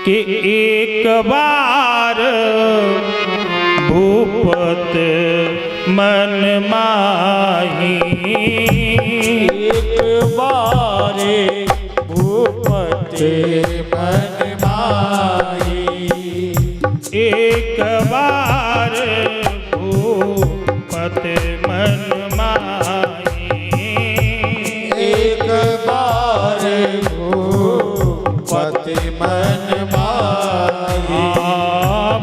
कि एक बार भूपत मन माही, एक बार भूपत मन माही, एक बार भूपत मन माही, एक बार भूपत मन माही।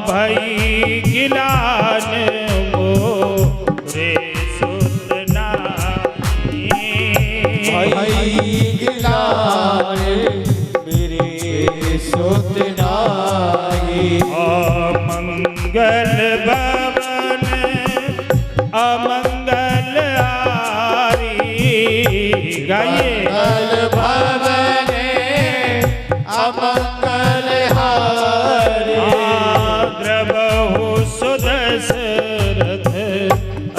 भई गिलान मोरे सुतनाई, भई गिलान मेरे सुतनाई। अमंगल भवन अमंगल आरी, गाइए। मंगल भवन अमंगल हारी, द्रवहु सुदशरथ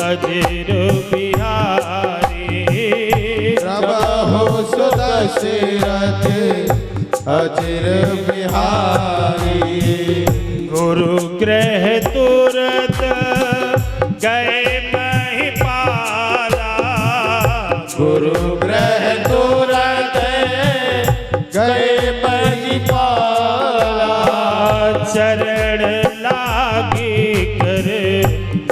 अजिर बिहारी, प्रभु सुदशरथ अजिर बिहारी। गुरु गृह तुरत गए महिपाला, गुरु ग्रह तुरत गए महिपाला, चरण लागे कर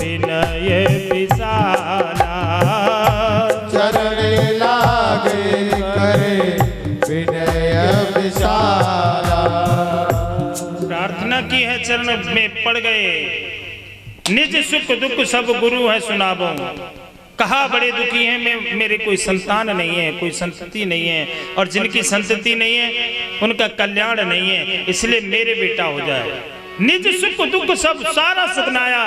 विनय विशाला, चरण लागे करे विनय विशाला। प्रार्थना की है चरण में पड़ गए, निज सुख दुख सब गुरु है सुनाबो, कहा बड़े दुखी हैं मैं, मेरे कोई संतान नहीं है, कोई संतति नहीं है, और जिनकी संतति नहीं है उनका कल्याण नहीं है, इसलिए मेरे बेटा हो जाए। निज सुख दुख सब सारा सुखनाया,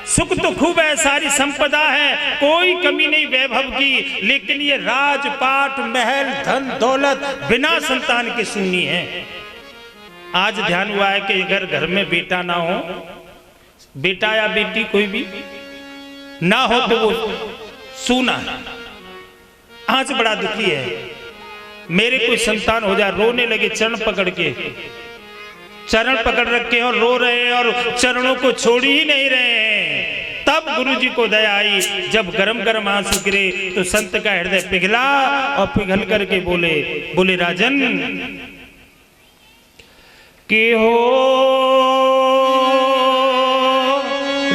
सुख तो खूब है, सारी संपदा है, कोई कमी नहीं वैभव की, लेकिन ये राजपाट महल धन दौलत बिना संतान के शून्य है। आज ध्यान हुआ है कि अगर घर में बेटा ना हो, बेटा या बेटी कोई भी ना हो तो वो सूना है। आज बड़ा दुखी है, मेरे कोई संतान हो जाए, रोने लगे चरण पकड़ के, चरण पकड़ रखे और रो रहे हैं और चरणों को छोड़ ही नहीं रहे हैं। तब गुरुजी को दया आई, जब गरम गरम आंसू गिरे तो संत का हृदय पिघला और पिघल करके बोले राजन कि हो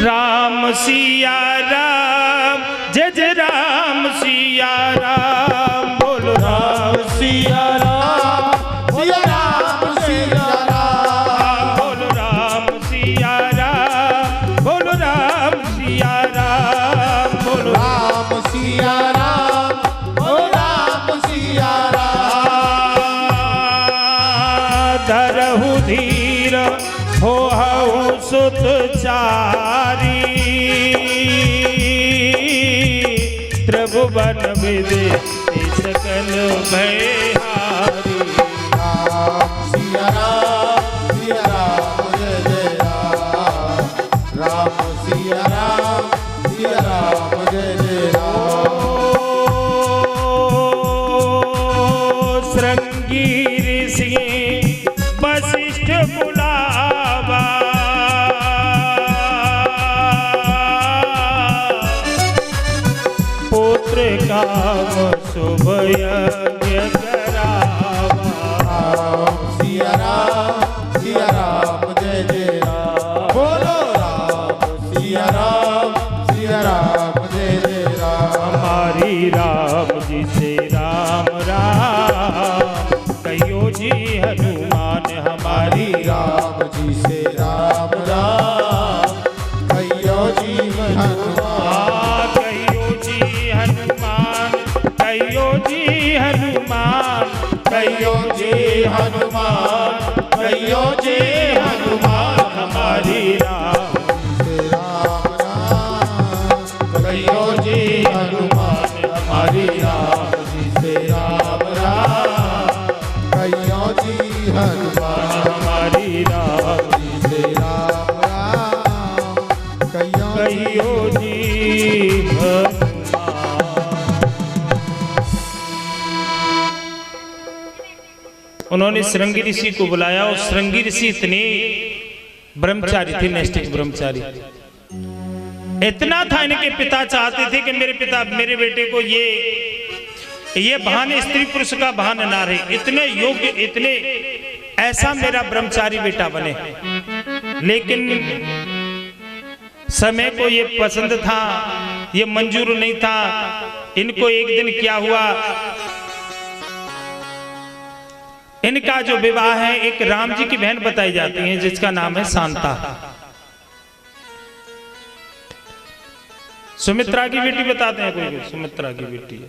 राम सिया राम, जय जय राम सिया राम, बोलो राम सिया राम, सिया राम, सिया राम, बोलो राम सिया राम, बोलो राम सिया राम, बोलो राम सिया राम, ओ राम सिया राम। धरहु धीर हो सुत चारी, त्रिभुवन विदे सकल भयहारी, राम सिया राम, सिया राम जय जय राम, राम सिया राम, सिया राम जय जय राम। श्रृंगी ऋषि वशिष्ठ बुलावा, पुत्र काम शुभ यज्ञ करावा, राम सिया राम, सिया राम जय जय राम, बोलो राम सिया राम, सिया राम जय जय राम। हमारी राम जी से राम राम, कहियो जी हनुमान हमारी राम जी से राम राम, कहियो जी हनुमान, कहियो जी हनुमान, कहियो जी हनुमान, कहियो जी हनुमान, कहियो उन्होंने श्रृंगी ऋषि को बुलाया और श्रृंगी ऋषि इतने ब्रह्मचारी थे, नैष्ठिक ब्रह्मचारी। इतना था इनके पिता चाहते थे कि मेरे बेटे को ये भान स्त्री पुरुष का भान ना रहे, इतने योग्य, इतने ऐसा मेरा ब्रह्मचारी बेटा बने। लेकिन समय को ये पसंद था, ये मंजूर नहीं था। इनको एक दिन क्या हुआ, इनका जो विवाह है एक राम जी की बहन बताई जाती है जिसका नाम है शांता। सुमित्रा की बेटी बताते हैं कोई, सुमित्रा की बेटी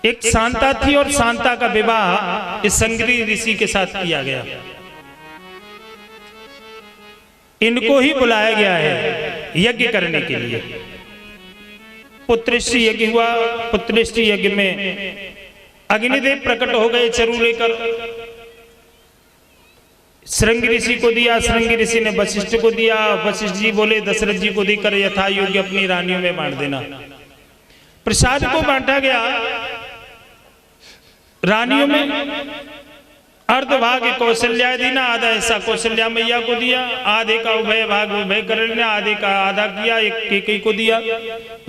एक शांता थी और शांता का विवाह इस श्रृंगी ऋषि के साथ किया गया। इनको ही बुलाया गया है यज्ञ करने के लिए। पुत्रष्टि यज्ञ हुआ। पुत्रष्टि यज्ञ में अग्निदेव प्रकट हो गए चरु लेकर, श्रृंगी ऋषि को दिया, श्रृंगी ऋषि ने वशिष्ठ को दिया, वशिष्ठ जी बोले दशरथ जी को देकर यथा योग्य अपनी रानियों में बांट देना। प्रसाद को बांटा गया रानियों में, अर्धभाग कौशल्या दीना, आधा हिस्सा कौशल्या मैया को दिया, आधे का उभय भाग उभय कर लेना, आधे का आधा किया, एक केकई को दिया।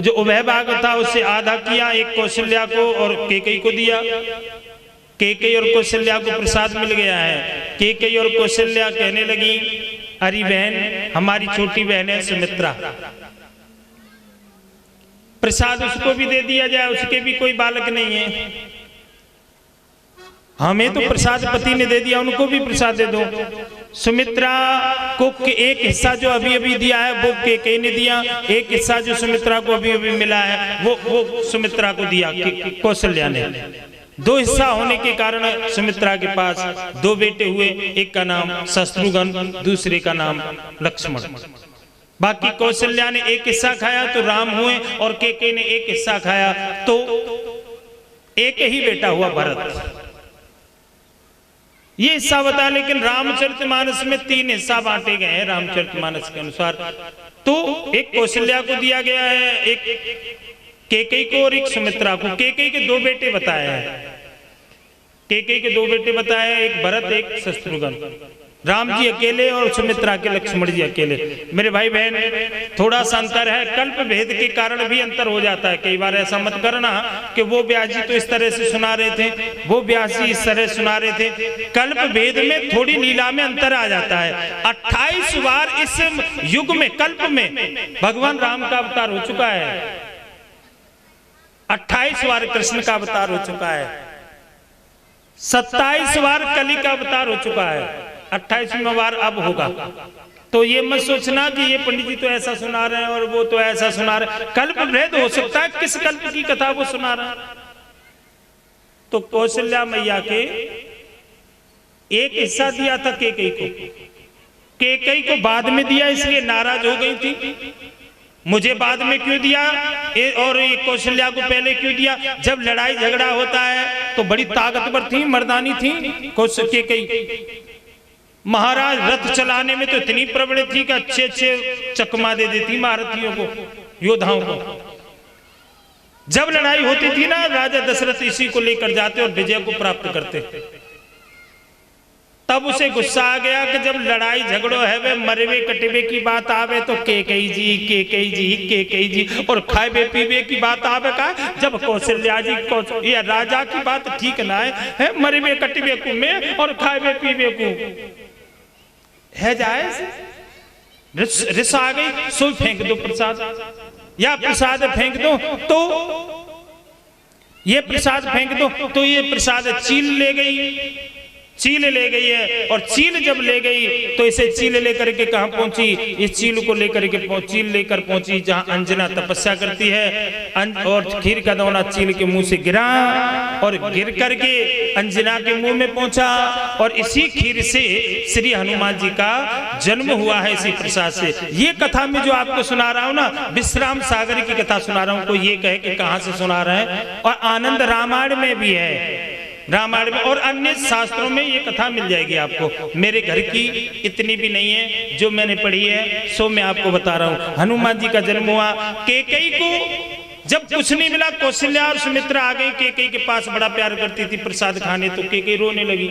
जो उभय भाग था उससे आधा किया, एक कौशल्या को और केकई को दिया। केकई और कौशल्या को प्रसाद मिल गया है। केकई और कौशल्या कहने लगी अरे बहन, हमारी छोटी बहन है सुमित्रा, प्रसाद उसको भी दे दिया जाए, उसके भी कोई बालक नहीं है, हमें तो प्रसाद पति ने दे दिया, उनको भी प्रसाद दे दो। सुमित्रा को एक हिस्सा जो अभी अभी दिया है वो केकई ने दिया, एक हिस्सा जो सुमित्रा को अभी अभी मिला है वो सुमित्रा को दिया कौशल्या ने। दो हिस्सा होने के कारण सुमित्रा के पास दो बेटे हुए, एक का नाम शत्रुघ्न, दूसरे का नाम लक्ष्मण। बाकी कौशल्या ने एक हिस्सा खाया तो राम हुए और केकई ने एक हिस्सा खाया तो एक ही बेटा हुआ भरत। ये हिस्सा बता, लेकिन रामचरितमानस में 3 हिस्सा बांटे गए हैं रामचरितमानस के अनुसार। तो एक कौशल्या को दिया गया है, एक केकई को और एक सुमित्रा को। केकई के 2 बेटे बताए हैं, केकई के 2 बेटे बताए हैं, एक भरत एक शत्रुघ्न। राम जी अकेले और सुमित्रा के लक्ष्मण जी अकेले। मेरे भाई बहन, थोड़ा सा अंतर है, कल्प भेद के कारण भी अंतर हो जाता है। कई बार ऐसा मत करना कि वो व्यास जी तो इस तरह से सुना रहे थे, वो व्यास जी इस तरह सुना रहे थे। कल्प भेद में थोड़ी लीला में अंतर आ जाता है। 28 बार इस युग में, कल्प में भगवान राम का अवतार हो चुका है, 28 बार कृष्ण का अवतार हो चुका है, 27 बार कली का अवतार हो चुका है, 28वां बार अब होगा। तो ये मत सोचना कि ये पंडित जी तो ऐसा सुना रहे हैं और वो तो ऐसा सुना रहे हैं। कल्प भेद हो सकता है, किस कल्प की कथा वो सुना रहा है। तो कौशल्या मैया के एक हिस्सा दिया था केकई को, केकई को बाद में दिया इसलिए नाराज हो गई थी, मुझे बाद में क्यों दिया और ये कौशल्या को पहले क्यों दिया। जब लड़ाई झगड़ा होता है तो बड़ी ताकतवर थी, मर्दानी थी केकई। महाराज रथ चलाने में तो इतनी प्रबल थी कि अच्छे अच्छे चकमा दे देती महारथियों को, योद्धाओं को। जब लड़ाई होती थी ना, राजा दशरथ इसी को लेकर जाते और विजय को प्राप्त करते। तब उसे गुस्सा आ गया कि जब लड़ाई झगड़ो है वे मरवे कटवे की बात आवे तो केकई जी केकई जी केकई जी, और खाए पीवे की बात आवे का जब कौशल्या जी या राजा की बात ठीक ना है, मरवे कटवे को में और खाए पीवे को है जायज। रिस आ गई, सो फेंक दो प्रसाद, या प्रसाद फेंक दो तो ये प्रसाद फेंक दो तो ये प्रसाद चील ले गई, चील ले गई है। और चील जब ले गई तो इसे चील लेकर के कहां पहुंची, इस चील को लेकर के चील लेकर पहुंची जहां अंजना तपस्या करती है। और खीर का दाना चील के मुंह से गिरा और गिर करके अंजना के मुंह में पहुंचा, और इसी खीर से श्री हनुमान जी का जन्म हुआ है, इसी प्रसाद से। ये कथा में जो आपको सुना रहा हूं ना, विश्राम सागर की कथा सुना रहा हूं। कोई ये कहे कि कहां से सुना रहे हैं, और आनंद रामायण में भी है, रामायण में और अन्य शास्त्रों में ये कथा मिल जाएगी आपको। मेरे घर की इतनी भी नहीं है, जो मैंने पढ़ी है सो मैं आपको बता रहा हूं। हनुमान जी का जन्म हुआ। केकई को जब कुछ नहीं मिला, कौशल्या और सुमित्रा आ गई केकई के पास, बड़ा प्यार करती थी प्रसाद खाने, तो केकई रोने लगी।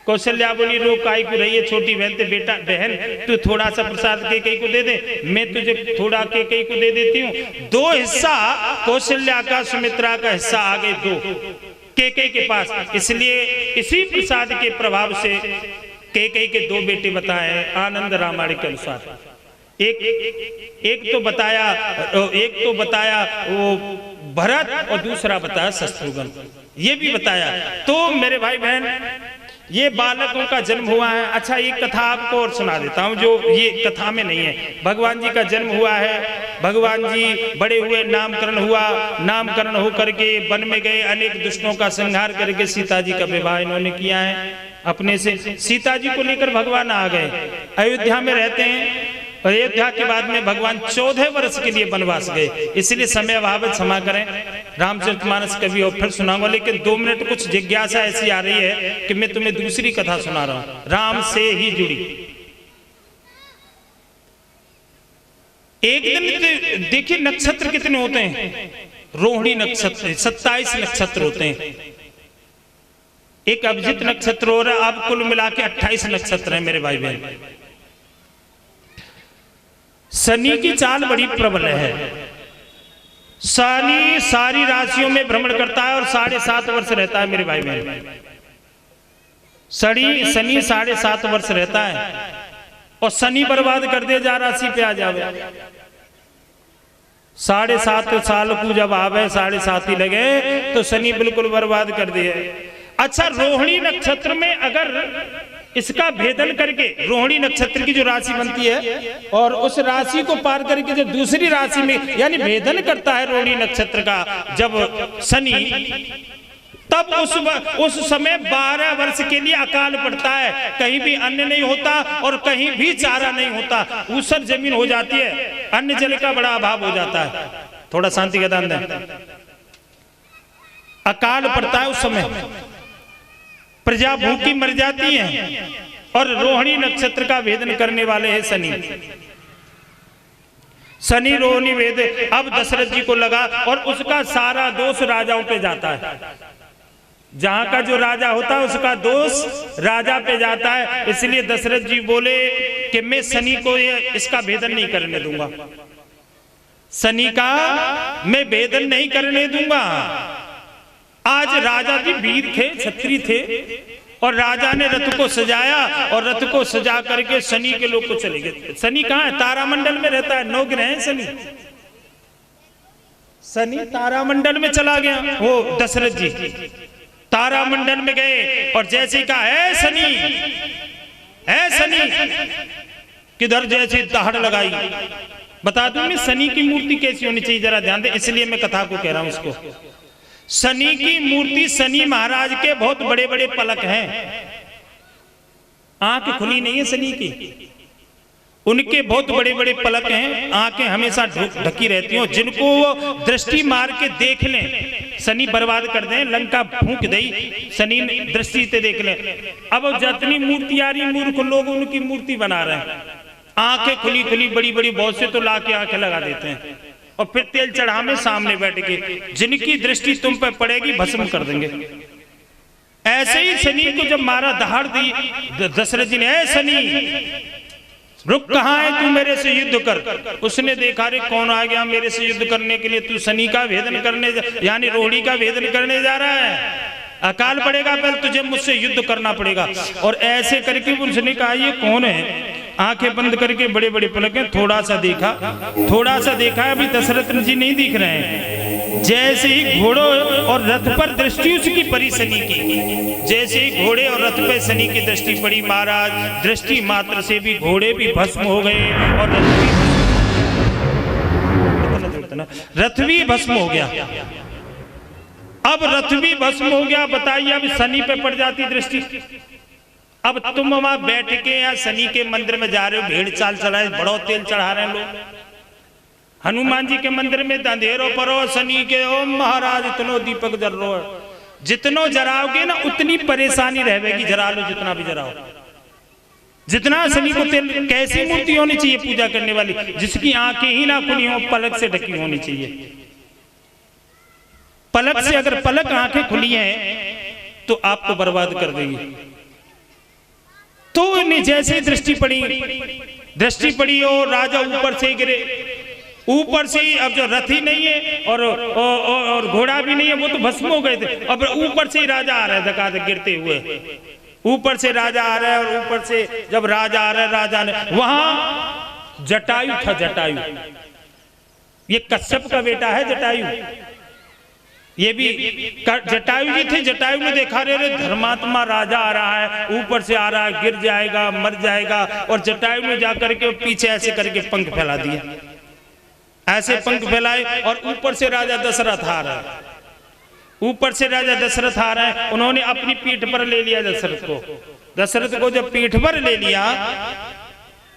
कौशल्या बोली रो काई को रही है, छोटी बहन ते बेटा बहन तू थोड़ा सा प्रसाद केकई को दे दे, मैं तुझे थोड़ा केकई को दे देती हूँ। 2 हिस्सा कौशल्या का, सुमित्रा का हिस्सा आ गए 2 केकई के पास। इसलिए इसी प्रसाद के प्रभाव से केकई के 2 बेटे बताए आनंद रामायण के अनुसार। एक तो बताया वो भरत और दूसरा बताया शत्रुघ्न, ये भी बताया। तो मेरे भाई बहन, ये बालकों का जन्म हुआ है। अच्छा, एक कथा आपको और सुना देता हूँ जो ये कथा में नहीं है। भगवान जी का जन्म हुआ है, भगवान जी बड़े हुए, नामकरण हुआ, नामकरण होकर के वन में गए, अनेक दुष्टों का संहार करके सीता जी का विवाह इन्होंने किया है अपने से। सीता जी को लेकर भगवान आ गए, अयोध्या में रहते हैं। अयोध्या के बाद में भगवान 14 वर्ष के लिए वनवास गए, इसलिए समय अभाव है, क्षमा करें। रामचरितमानस कभी और फिर सुनाऊंगा, लेकिन 2 मिनट कुछ जिज्ञासा ऐसी आ रही है कि मैं तुम्हें दूसरी कथा सुना रहा हूं, राम से ही जुड़ी। एक दिन देखिए नक्षत्र कितने होते हैं, रोहिणी नक्षत्र 27 नक्षत्र होते हैं, एक अभिजित नक्षत्र हो रहा है, अब कुल मिला के 28 नक्षत्र है मेरे भाई बहन। शनि की चाल बड़ी प्रबल है। शनि सारी राशियों में भ्रमण करता है और 7.5 वर्ष रहता है मेरे भाई बहन। शनि 7.5 वर्ष रहता है और शनि बर्बाद कर दे जा राशि पे आ जावे। 7.5 साल को जब आवे, 7.5 ही लगे तो शनि बिल्कुल बर्बाद कर दिए। अच्छा, रोहिणी नक्षत्र में अगर इसका भेदन करके, रोहिणी नक्षत्र की जो राशि बनती है और उस राशि को पार करके जब दूसरी राशि में, यानी भेदन करता है रोहिणी नक्षत्र का जब शनि, तब उस समय 12 वर्ष के लिए अकाल पड़ता है। कहीं भी अन्न नहीं होता और कहीं भी चारा नहीं होता, ऊसर जमीन हो जाती है, अन्न जल का बड़ा अभाव हो जाता है। थोड़ा शांति का दान दें। अकाल पड़ता है उस समय, प्रजा भूखी मर जाती है। और रोहिणी नक्षत्र का भेदन करने वाले हैं शनि। शनि रोहिणी वेद। अब दशरथ जी को लगा और उसका सारा दोष राजाओं पे जाता है। जहां का जो राजा होता है उसका दोष राजा पे जाता है। इसलिए दशरथ जी बोले कि मैं शनि को इसका भेदन नहीं करने दूंगा, शनि का मैं भेदन नहीं करने दूंगा। आज राजा जी वीर थे, क्षत्रिय थे, और राजा ने रथ को सजाया और रथ को सजा करके शनि के लोग को चले गए। शनि कहाँ है? तारामंडल में रहता है, 9 ग्रह है शनि। शनि तारामंडल में चला गया। वो दशरथ जी तारामंडल में गए और जैसे कहा है शनि, है शनि, किधर जैसे दहाड़ लगाई। बता दूं मैं शनि की मूर्ति कैसी होनी चाहिए, जरा ध्यान दे, इसलिए मैं कथा को कह रहा हूं उसको। शनि की मूर्ति, शनि महाराज के बहुत बड़े बड़े पलक हैं, आंख खुली नहीं है शनि की, उनके बहुत बड़े बड़े पलक हैं, आंखें हमेशा ढकी रहती हैं। जिनको वो दृष्टि मार के देख लें, शनि बर्बाद कर दें, लंका फूंक दे, शनि दृष्टि से देख लें। अब जितनी मूर्ति आ रही, मूर्ख लोग उनकी मूर्ति बना रहे हैं, आंखें खुली खुली बड़ी बड़ी, बहुत से तो ला के आंखें लगा देते हैं और फिर तेल चढ़ा में सामने बैठ के, जिनकी दृष्टि तुम पर पड़ेगी भस्म कर देंगे। ऐसे ही शनि को जब मारा, दहाड़ दी दशरथ जी ने, ऐ शनि रुक, कहां है तू, मेरे से युद्ध कर। उसने देखा रे कौन आ गया मेरे से युद्ध करने के लिए, तू शनि का भेदन करने, यानी रोहिणी का भेदन करने जा रहा है, अकाल पड़ेगा, पहले तुझे मुझसे युद्ध करना पड़ेगा। और ऐसे करके उसने कहा ये कौन है, आंखें बंद करके बड़े बड़े पलके, थोड़ा सा देखा, अभी दशरथ जी नहीं दिख रहे हैं। जैसे ही घोड़ों और रथ पर दृष्टि उसकी पड़ी शनि की, जैसे ही घोड़े और रथ पे शनि की दृष्टि पड़ी, महाराज दृष्टि मात्र से भी घोड़े भी भस्म हो गए और रथ भी भस्म हो गया। अब रथ भी भस्म हो गया, बताइए अब शनि पे पड़ जाती दृष्टि। अब तुम वहां बैठ के या शनि के मंदिर में जा रहे हो, भेड़ चाल चलाए, बड़ो तेल चढ़ा रहे हैं लोग। हनुमान जी के मंदिर में अंधेरो परो, शनि के ओम महाराज इतनो दीपक जल रो, जितनो जराओगे ना उतनी परेशानी रहेगी, जरा लो जितना भी जराओ, जितना शनि को तेल। कैसी मूर्ति होनी चाहिए पूजा करने वाली, जिसकी आंखें ही ना खुली हो, पलक से ढकी होनी चाहिए। पलक से अगर पलक आंखें खुली हैं तो आपको बर्बाद कर देगी। तो इन्हें जैसे दृष्टि पड़ी और राजा ऊपर से गिरे। ऊपर से ही अब जो रथी नहीं है और घोड़ा भी नहीं है, वो तो भस्म हो गए थे। अब ऊपर से ही राजा आ रहा है धक्का गिरते हुए। ऊपर से राजा आ रहा है और ऊपर से जब राजा आ रहा है, राजा ने वहां जटायु था। जटायु ये कश्यप का बेटा है। जटायु ये भी जटायु जी थे। जटायु ने देखा रे धर्मात्मा राजा आ रहा है, ऊपर से आ रहा है, गिर जाएगा, मर जाएगा। और जटायु ने जाकर के पीछे ऐसे करके पंख फैला दिया। ऐसे पंख फैलाए और ऊपर से राजा दशरथ आ रहा है। ऊपर से राजा दशरथ आ रहा है। उन्होंने अपनी पीठ पर ले लिया दशरथ को जब पीठ पर ले लिया,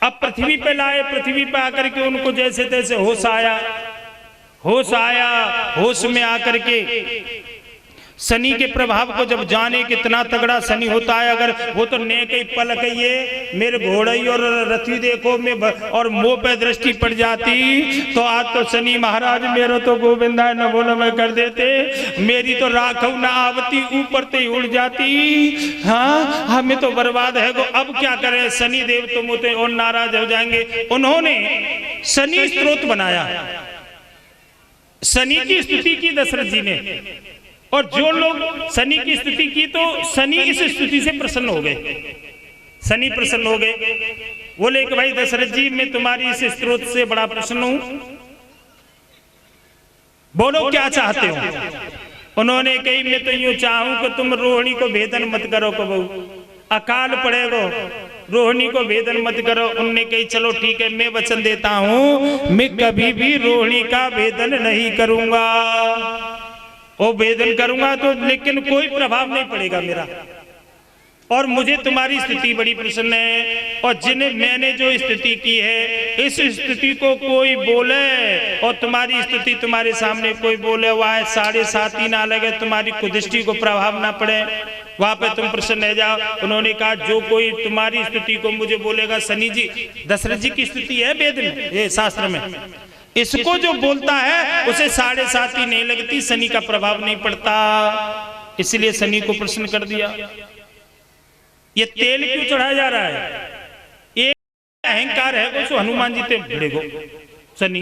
अब पृथ्वी पे लाए। पृथ्वी पे आकर के उनको जैसे तैसे होश आया। होश में आकर के शनि के प्रभाव को जब जाने कितना तगड़ा शनि होता है। अगर वो तो नेक ही पलक ये मेरे घोड़ई और रथी देखो में और मुंह पे दृष्टि पड़ जाती तो आज तो शनि महाराज मेरो तो गोविंदा न बोलो मैं कर देते, मेरी तो राखव न आवती, ऊपर ते उड़ जाती। हाँ, हमें तो बर्बाद है। अब क्या करें, शनि देव तो मुझे और नाराज हो जाएंगे। उन्होंने शनि स्तोत्र बनाया, शनि की स्तुति की दशरथ जी ने। और जो लोग शनि की स्तुति की तो शनि इस स्तुति से प्रसन्न हो गए। शनि प्रसन्न हो गए, बोले कि भाई दशरथ जी मैं तुम्हारी इस स्तोत्र से बड़ा प्रसन्न हूं, बोलो क्या चाहते हो। उन्होंने कही मैं तो यूं चाहूं कि तुम रोहिणी को भेदन मत करो, कबू अकाल पड़ेगा, रोहिणी को भेदन मत करो। उनने कही चलो ठीक है, मैं वचन देता हूं मैं कभी भी रोहिणी का भेदन नहीं करूंगा। वो भेदन करूंगा तो लेकिन कोई प्रभाव नहीं पड़ेगा मेरा। और मुझे तुम्हारी स्थिति बड़ी प्रसन्न है। और जिन्हें मैंने जो स्थिति की है, इस स्थिति को कोई बोले और तुम्हारी स्थिति तुम्हारे सामने कोई बोले, वह 7.5 ही ना लगे, तुम्हारी कुदृष्टि को प्रभाव ना पड़े, वहां पे तुम प्रसन्न रह जाओ। उन्होंने कहा जो कोई तुम्हारी स्थिति को मुझे बोलेगा, शनि जी दशरथ जी की स्थिति है वेद में, ये शास्त्र में, इसको जो बोलता है उसे 7.5 ही नहीं लगती, शनि का प्रभाव नहीं पड़ता। इसलिए शनि को प्रसन्न कर दिया। ये तेल क्यों चढ़ाया जा रहा है? ये अहंकार है को हनुमान जी ते भिड़ेगो शनि,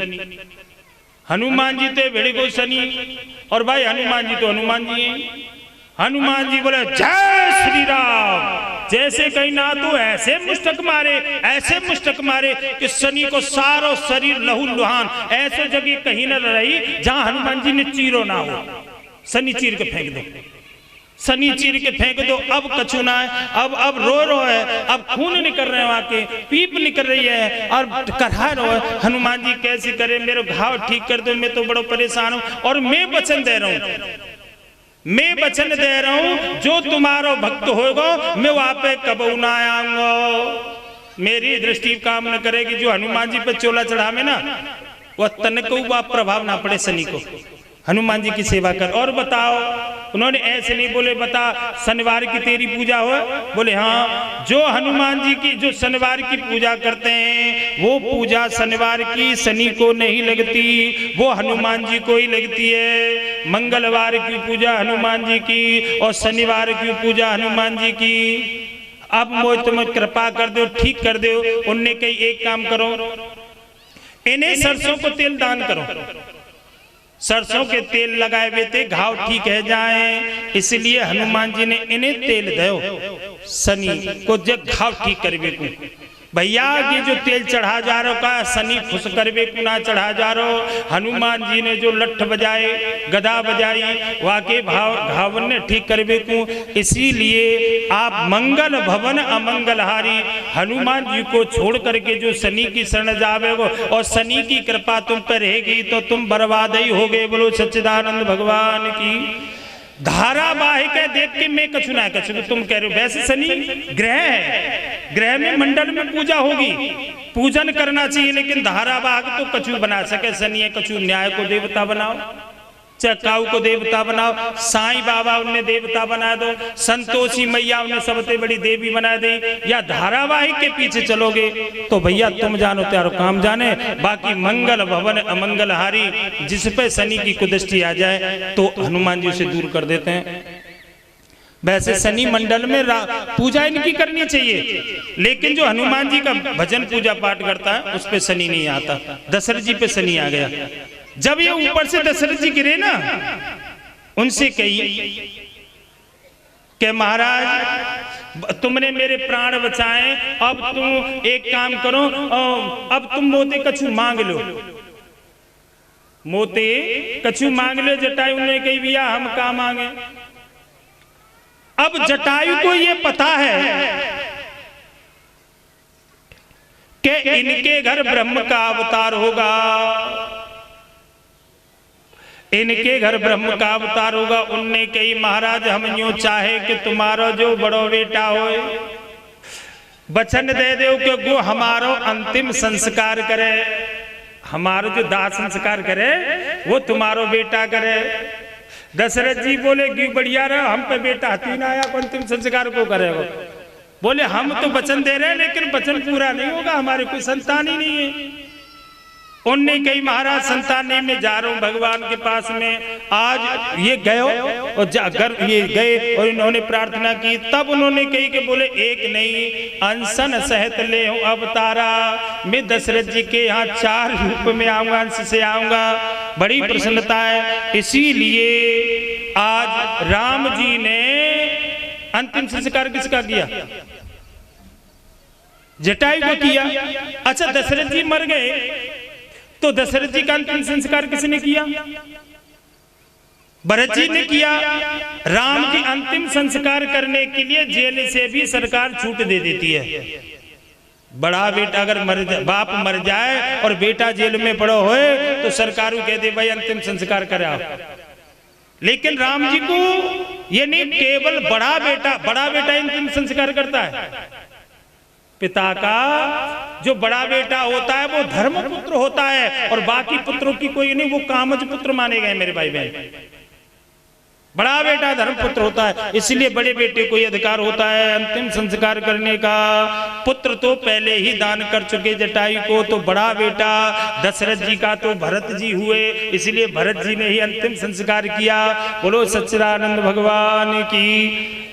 हनुमान जी ते भिड़ेगो शनि। और भाई हनुमान जी तो हनुमान जी हैं। हनुमान जी बोले जय श्री राम, जैसे कहीं ना तो ऐसे मुष्टक मारे, ऐसे मुष्टक मारे कि शनि को सारो शरीर लहू लुहान, ऐसे जगह कहीं न रही जहां हनुमान जी ने चीरो ना हो। शनि चीर के फेंक दो, शनि चीर के फेंक दो। अब कछु ना है, अब रो है, अब खून निकल रहे हैं, वहां के पीप निकल रही है और करहा रो है। हनुमान जी कैसे करे, मेरे घाव ठीक कर दो, मैं तो बड़ा परेशान हूं। और मैं वचन दे रहा हूं, मैं वचन दे रहा हूं जो तुम्हारा भक्त होगा मैं वहां पे कबू ना आऊंगा। मेरी दृष्टि काम न करेगी। जो हनुमान जी पे चोला चढ़ा में ना, वह तन को प्रभाव ना पड़े शनि को। हनुमान जी की सेवा कर। और बताओ, उन्होंने ऐसे नहीं बोले बता शनिवार की तेरी पूजा हो, बोले हाँ, जो हनुमान जी की जो शनिवार की पूजा करते हैं वो पूजा शनिवार की शनि को नहीं लगती, वो हनुमान जी को ही लगती है। मंगलवार की पूजा हनुमान जी की और शनिवार की पूजा हनुमान जी की। अब मुझे तुम्हें कृपा कर दो, ठीक कर दो। उनने कही एक काम करो, इन्हें सरसों को तेल दान करो। सरसों के तेल लगाए हुए थे, घाव ठीक है जाए, इसलिए हनुमान जी ने इन्हें तेल दो शनि को जब घाव ठीक करवे को। भैया ये जो तेल चढ़ा जा रहा का शनि खुश करवे को ना चढ़ा जा रहा। हनुमान जी ने जो लठ बजाए, गदा बजाई, वाके घावन ने ठीक करवे को। इसीलिए आप मंगल भवन अमंगलहारी हनुमान जी को छोड़ करके जो शनि की शरण जावेगो और शनि की कृपा तुम पर रहेगी तो तुम बर्बाद ही हो गए। बोलो सच्चिदानंद भगवान की। धारावाहिक है देख के मैं कछु ना कछु तुम कह रहे हो। वैसे शनि ग्रह है, ग्रह में मंडल में पूजा होगी, पूजन करना चाहिए, लेकिन धारावाहिक तो कछु बना सके शनि है, कछु न्याय को देवता बनाओ। चाहे काऊ को देवता बनाओ, साईं बाबा उन्हें देवता बना दो, संतोषी मैया उन्हें सबसे बड़ी देवी बना दे, या धारावाहिक के पीछे चलोगे तो भैया तुम जानो त्यारो काम जाने। बाकी मंगल भवन अमंगलहारी, जिस पे शनि की कुदृष्टि आ जाए तो हनुमान जी उसे दूर कर देते हैं। वैसे शनि मंडल में पूजा इनकी करनी चाहिए, लेकिन जो हनुमान जी का भजन पूजा पाठ करता है उस पे शनि नहीं आता। दशरथ जी पे शनि आ गया। जब ये ऊपर से दशरथ जी गिरे ना, उनसे कही कि महाराज तुमने मेरे प्राण बचाए, अब तुम एक काम करो, अब तुम मोती कछु मांग लो, मोती कछु मांग लो। जटायु ने कही भैया हम क्या मांगे। अब जटायु को ये पता है कि इनके घर ब्रह्म का अवतार होगा, इनके घर ब्रह्म का अवतार होगा। उनने कही महाराज हम यूं चाहे कि तुम्हारा जो बड़ो बेटा हो, वचन दे दो कि वो हमारो अंतिम संस्कार करे, हमारो जो दाह संस्कार करे वो तुम्हारो बेटा करे। दशरथ जी बोले कि बढ़िया रहा, हम पे बेटा हतीन आया, अंतिम संस्कार को करेगा। बोले हम तो वचन दे रहे हैं लेकिन वचन पूरा नहीं होगा, हमारे कोई संतान ही नहीं है। उनने कही महाराज संतान नहीं, मैं जा रहा हूं भगवान के पास में। आज ये गए और अगर ये गए और इन्होंने प्रार्थना की, तब उन्होंने कही कि बोले एक नहीं अनशन सहित ले हूं अवतारा, मैं दशरथ जी के यहाँ 4 रूप में आऊंगा, अंश से आऊंगा, बड़ी प्रसन्नता है। इसीलिए आज राम जी ने अंतिम संस्कार किसका किया? जटायु को किया। अच्छा दशरथ जी मर गए तो दशरथ जी का अंतिम संस्कार किसने किया? भरत जी ने किया। राम की अंतिम संस्कार करने के लिए जेल से भी सरकार छूट दे देती है। बड़ा बेटा अगर बाप मर जाए और बेटा जेल में पड़ो होए तो सरकार कह दे भाई अंतिम संस्कार कराओ। लेकिन राम जी को ये नहीं, केवल बड़ा बेटा अंतिम संस्कार करता है। पिता का जो बड़ा बेटा होता है वो धर्म पुत्र होता है, और बाकी पुत्रों की कोई नहीं, वो कामज पुत्र माने गए मेरे भाई बहन। बड़ा बेटा धर्म पुत्र होता है, इसलिए बड़े बेटे को अधिकार होता है अंतिम संस्कार करने का। पुत्र तो पहले ही दान कर चुके जटायु को, तो बड़ा बेटा दशरथ जी का तो भरत जी हुए, इसलिए भरत जी ने ही अंतिम संस्कार किया। बोलो सच्चिदानंद भगवान की।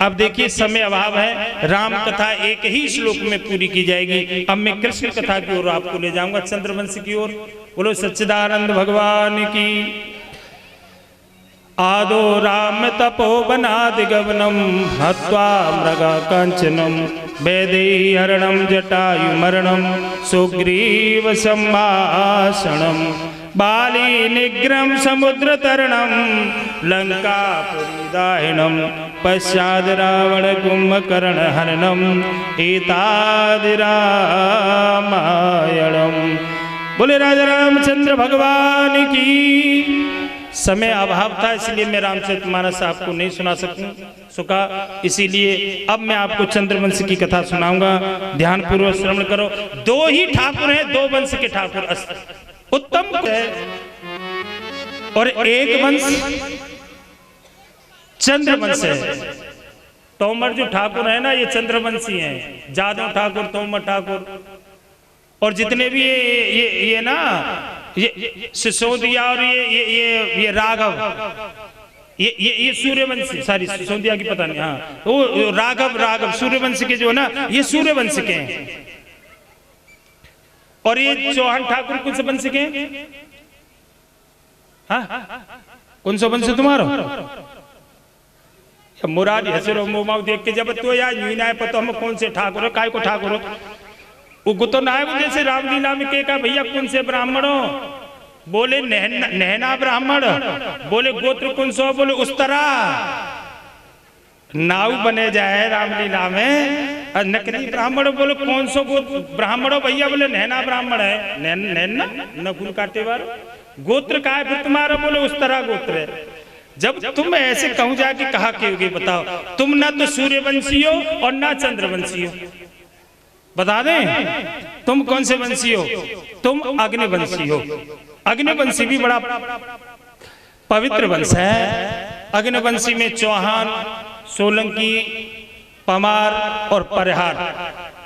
अब देखिए समय अभाव है, राम कथा एक ही श्लोक में पूरी की जाएगी। अब मैं कृष्ण कथा की ओर आपको ले जाऊंगा, चंद्रवंश की ओर। बोलो सच्चिदानंद भगवान की। आदो राम तपोवनादि गमनम हत्वा मृगा कंचनम वैदेही हरणम जटायु मरणम सुग्रीव संभाषणम बाली निग्रम समुद्र तरणम लंकापुरी दाहिनम पश्चाद रावण कुंभकर्ण हरणम एतादि रामायणम। बोले राजा रामचंद्र भगवान की। समय अभाव था इसलिए मैं रामचरितमानस आपको नहीं सुना सका, इसीलिए अब मैं आपको चंद्रवंश की कथा सुनाऊंगा। ध्यान पूर्वक श्रवण करो। 2 ही ठाकुर हैं, 2 वंश के ठाकुर, उत्तम है और एक वंश चंद्रवंश है। तोमर जो ठाकुर है ना ये चंद्रवंशी हैं, जादव ठाकुर, तोमर ठाकुर, और जितने भी ये ना ये सिसोदिया और ये राघव, ये सूर्यवंशी, सारी सिसोदिया की पता नहीं, हाँ वो राघव सूर्यवंश के जो ना ये सूर्यवंश के हैं। और ये चौहान ठाकुर कौन से वंश के हैं? हाँ कौन सा वंश तुम्हारा? मुरारी हसरो मोमाव देख के जब तो यार यूं ना पता हम कौन से ठाकुर हो, काय को ठाकुर हो। वो तो ना है जैसे रामलीला में के का भैया कौन से ब्राह्मण हो? बोले नहना ब्राह्मण। बोले गोत्र कौन सो? बोले उस तरह नाव बने जाए रामलीला में। नकली ब्राह्मण बोले कौन सो ब्राह्मण हो भैया? बोले नहना ब्राह्मण है। नैना नकुल काटे वार गोत्र का है फिर तुम्हारा? बोले उस तरह गोत्र है। जब तुम ऐसे कहूं जाके कहा के बताओ, तुम ना तो सूर्यवंशी हो और ना चंद्रवंशी हो। बता दें तुम कौन से वंशी हो? तुम अग्निवंशी हो। अग्निवंशी भी बड़ा पवित्र वंश है। अग्निवंशी में चौहान, सोलंकी, पमार और परिहार,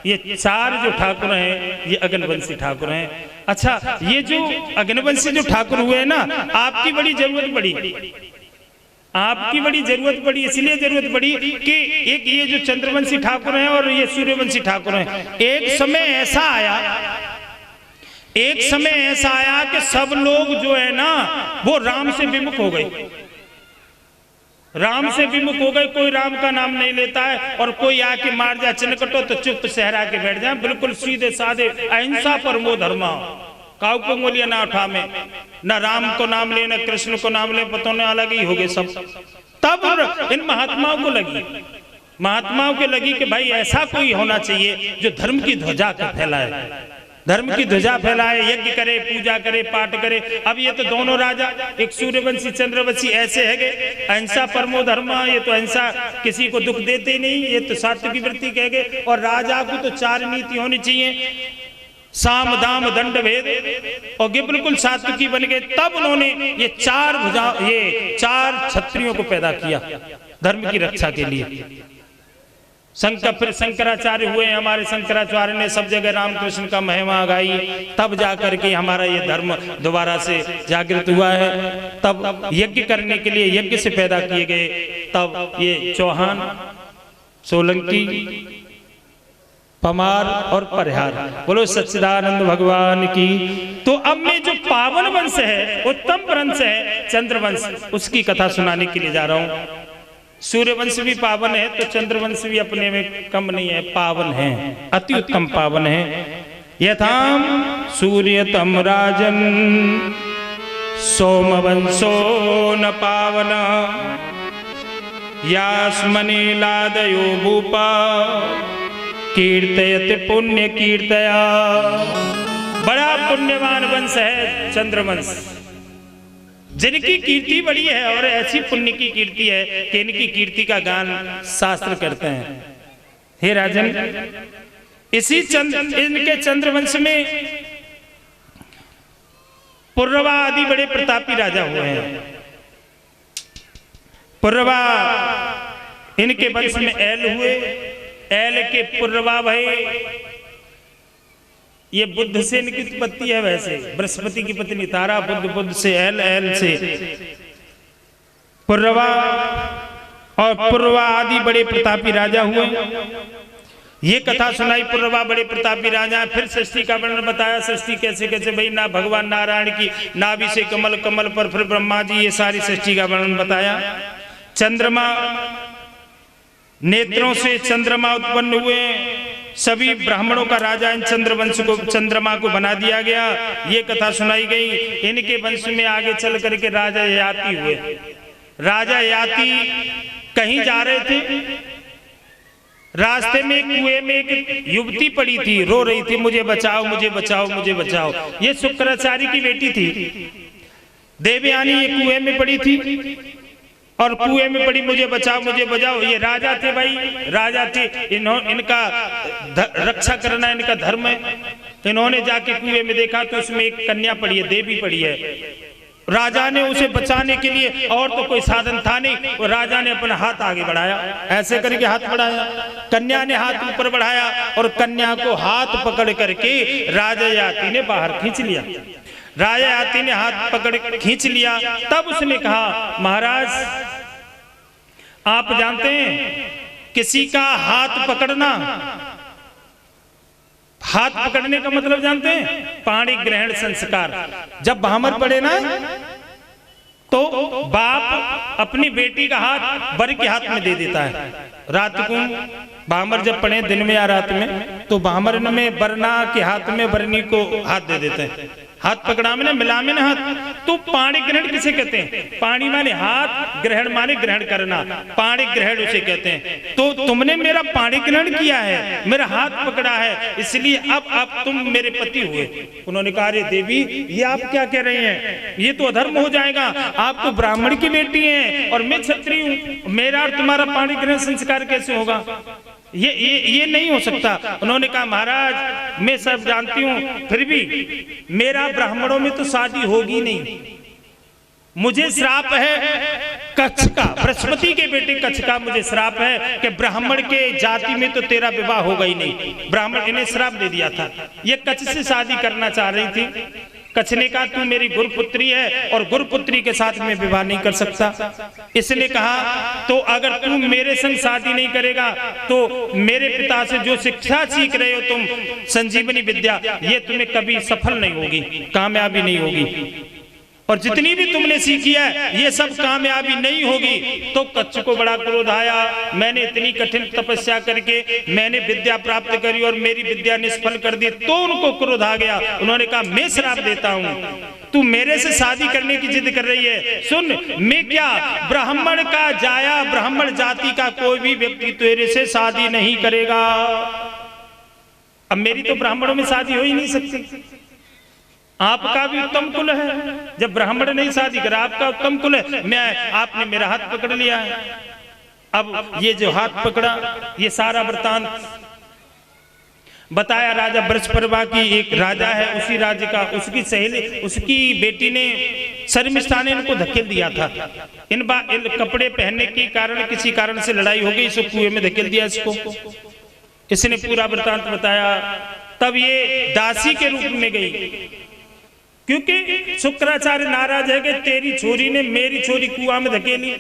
ये चार जो ठाकुर हैं ये अग्निवंशी ठाकुर हैं। अच्छा, ये जो अग्निवंशी जो ठाकुर हुए हैं ना, आपकी बड़ी जरूरत पड़ी, आपकी बड़ी जरूरत पड़ी, इसलिए जरूरत पड़ी कि एक ये जो चंद्रवंशी ठाकुर हैं और ये सूर्यवंशी ठाकुर हैं, एक समय ऐसा आया कि सब लोग जो है ना वो राम से विमुख हो गए, राम से विमुख हो गए। कोई राम का नाम नहीं लेता है, और कोई आके मार जाए चिनकटो तो चुप सहरा के बैठ जाए, बिल्कुल सीधे साधे, अहिंसा परमो धर्मा, काऊ को बोलिए ना उठा में, न राम को नाम ले न कृष्ण को नाम ले, पतों ने अलग ही हो गए सब। तब इन महात्माओं को लगी कि भाई ऐसा कोई होना चाहिए जो धर्म की ध्वजा फैलाए, धर्म की ध्वजा फैलाए, यज्ञ करे, पूजा करे, पाठ करे। अब ये तो दोनों राजा, एक सूर्यवंशी चंद्रवंशी ऐसे है गए, अहिंसा परमो धर्मा, ये तो अहिंसा किसी को दुख देते ही नहीं, ये तो सात्विकी वृत्ति कह गए। और राजा को तो चार नीति होनी चाहिए, साम दाम दंड भेद, और ये बिल्कुल सात्विकी बन गए। तब उन्होंने ये चार क्षत्रियों को पैदा किया धर्म की रक्षा के लिए। फिर शंकराचार्य हुए, हमारे शंकराचार्य ने सब जगह रामकृष्ण का महिमा गाई, तब जाकर के हमारा ये धर्म दोबारा से जागृत हुआ है। तब यज्ञ करने के लिए यज्ञ से पैदा किए गए, तब ये चौहान, सोलंकी, पमार और परिहार। बोलो सच्चिदानंद भगवान की। तो अब में जो पावन वंश है, उत्तम वंश है चंद्रवंश, उसकी कथा सुनाने के लिए जा रहा हूं। सूर्यवंश भी पावन है तो चंद्रवंश भी अपने में कम नहीं है, पावन है, अति उत्तम पावन है। यथाम सूर्यतम राजन सोमवंशो न पावन, यास्मने लादयो भूपा कीर्तयति पुण्य कीर्तया। बड़ा पुण्यवान वंश है चंद्रवंश, जिनकी कीर्ति बड़ी है और ऐसी पुण्य की कीर्ति है कि इनकी कीर्ति का गान शास्त्र करते हैं। हे राजन, इनके चंद्रवंश में पुर्रवा आदि बड़े प्रतापी राजा हुए हैं। पुर्रवा इनके वंश में ऐल हुए, ऐल के पुर्रवा भये, ये बुद्ध से इनकी उत्पत्ति है। वैसे बृहस्पति की पत्नी तारा, बुद्ध से ऐल, ऐल से पुर्रवा, और पुर्रवा आदि बड़े प्रतापी राजा हुए। ये कथा सुनाई, पुर्रवा बड़े प्रतापी राजा। फिर सृष्टि का वर्णन बताया, सृष्टि कैसे कैसे भाई, ना भगवान नारायण की नाभि से कमल, कमल पर फिर ब्रह्मा जी, ये सारी सृष्टि का वर्णन बताया। चंद्रमा, नेत्रों से चंद्रमा उत्पन्न हुए, सभी ब्राह्मणों का राजा इन चंद्रवंश को, चंद्रमा को बना दिया गया, ये कथा सुनाई गई। इनके वंश में आगे चल करके राजा याति हुए। राजा याति कहीं जा रहे थे, रास्ते में एक कुएं में एक युवती पड़ी थी, रो रही थी, मुझे बचाओ, मुझे बचाओ, मुझे बचाओ। ये शुक्राचार्य की बेटी थी देवयानी, ये कुएं में पड़ी थी और कुएं में पड़ी, मुझे बचाओ, मुझे बचाओ। ये राजा थे भाई, राजा थे, इनका रक्षा करना इनका धर्म है। इन्होंने जाके कुएं में देखा तो उसमें एक कन्या पड़ी है, देवी पड़ी है। राजा ने उसे बचाने के लिए, और तो कोई साधन था नहीं, और राजा ने अपना हाथ आगे बढ़ाया, ऐसे करके हाथ बढ़ाया, कन्या ने हाथ ऊपर बढ़ाया और कन्या को हाथ पकड़ करके राजा याति ने बाहर खींच लिया। राजा याति ने हाथ पकड़ खींच लिया। तब उसने कहा, महाराज आप जानते हैं किसी का हाथ पकड़ना, हाथ पकड़ने का मतलब जानते हैं? पाणी ग्रहण संस्कार। जब भामर पड़े ना तो बाप अपनी बेटी का हाथ बर के हाथ में दे देता है। रात को भामर जब पड़े, दिन में या रात में, तो भामर में बरना के हाथ में बरनी को हाथ दे देते हैं। हाथ पकड़ा में ना, मिला में ना हाथ। तो पाणी ग्रहण किसे कहते हैं? पाणी माने हाथ, ग्रहण माने ग्रहण करना, पाणी ग्रहण उसे कहते हैं। तो तुमने मेरा पाणी ग्रहण किया है, मेरा हाथ पकड़ा है, इसलिए अब तुम मेरे पति हुए। उन्होंने कहा, अरे देवी, ये आप क्या कह रहे हैं? ये तो अधर्म हो जाएगा। आप तो ब्राह्मण की बेटी हैं और मैं क्षत्रिय हूं, मेरा और तुम्हारा पाणी ग्रहण संस्कार कैसे होगा? ये नहीं हो सकता। उन्होंने कहा, महाराज मैं सब जानती हूँ, फिर भी मेरा ब्राह्मणों में तो शादी होगी नहीं, मुझे श्राप है कच्छ का, बृहस्पति के बेटे कच्छ का मुझे श्राप है कि ब्राह्मण के जाति में तो तेरा विवाह होगा ही नहीं। ब्राह्मण इन्हें श्राप दे दिया था। ये कच्छ से शादी करना चाह रही थी। कच्छ ने कहा तू मेरी गुरुपुत्री है और गुरुपुत्री के साथ मैं विवाह नहीं कर सकता। इसने कहा तो अगर तू मेरे संग शादी नहीं करेगा तो मेरे पिता से जो शिक्षा सीख रहे हो तुम संजीवनी विद्या, ये तुम्हें कभी सफल नहीं होगी, कामयाबी नहीं होगी। और जितनी भी तुमने सीखी है ये सब कामयाबी नहीं होगी। तो कच्छ को बड़ा क्रोध आया। मैंने इतनी कठिन तपस्या करके मैंने विद्या प्राप्त करी और मेरी विद्या निष्फल कर दी, तो उनको क्रोध आ गया। उन्होंने कहा मैं श्राप देता हूं, तू मेरे से शादी करने की जिद कर रही है। सुन, मैं क्या ब्राह्मण का जाया, ब्राह्मण जाति का कोई भी व्यक्ति तेरे से शादी नहीं करेगा। अब मेरी तो ब्राह्मणों में शादी हो ही नहीं सकती। आपका भी उत्तम कुल है, जब ब्राह्मण नहीं शादी करा, आपका उत्तम कुल है। मैं आपने मेरा हाथ पकड़ लिया है। अब ये जो हाथ पकड़ा, ये सारा वृतांत बताया। राजा बृहस्पति की एक राजा है, उसी राज्य का उसकी सहेली, उसकी बेटी ने शर्मिष्ठा ने इनको धकेल दिया था। इन कपड़े पहनने के कारण किसी कारण से लड़ाई हो गई, इसको कुएं में धकेल दिया इसको। इसने पूरा वृतांत बताया। तब ये दासी के रूप में गई, क्योंकि शुक्राचार्य नाराज है कि तेरी छोरी ने मेरी छोरी कुआं में धकेली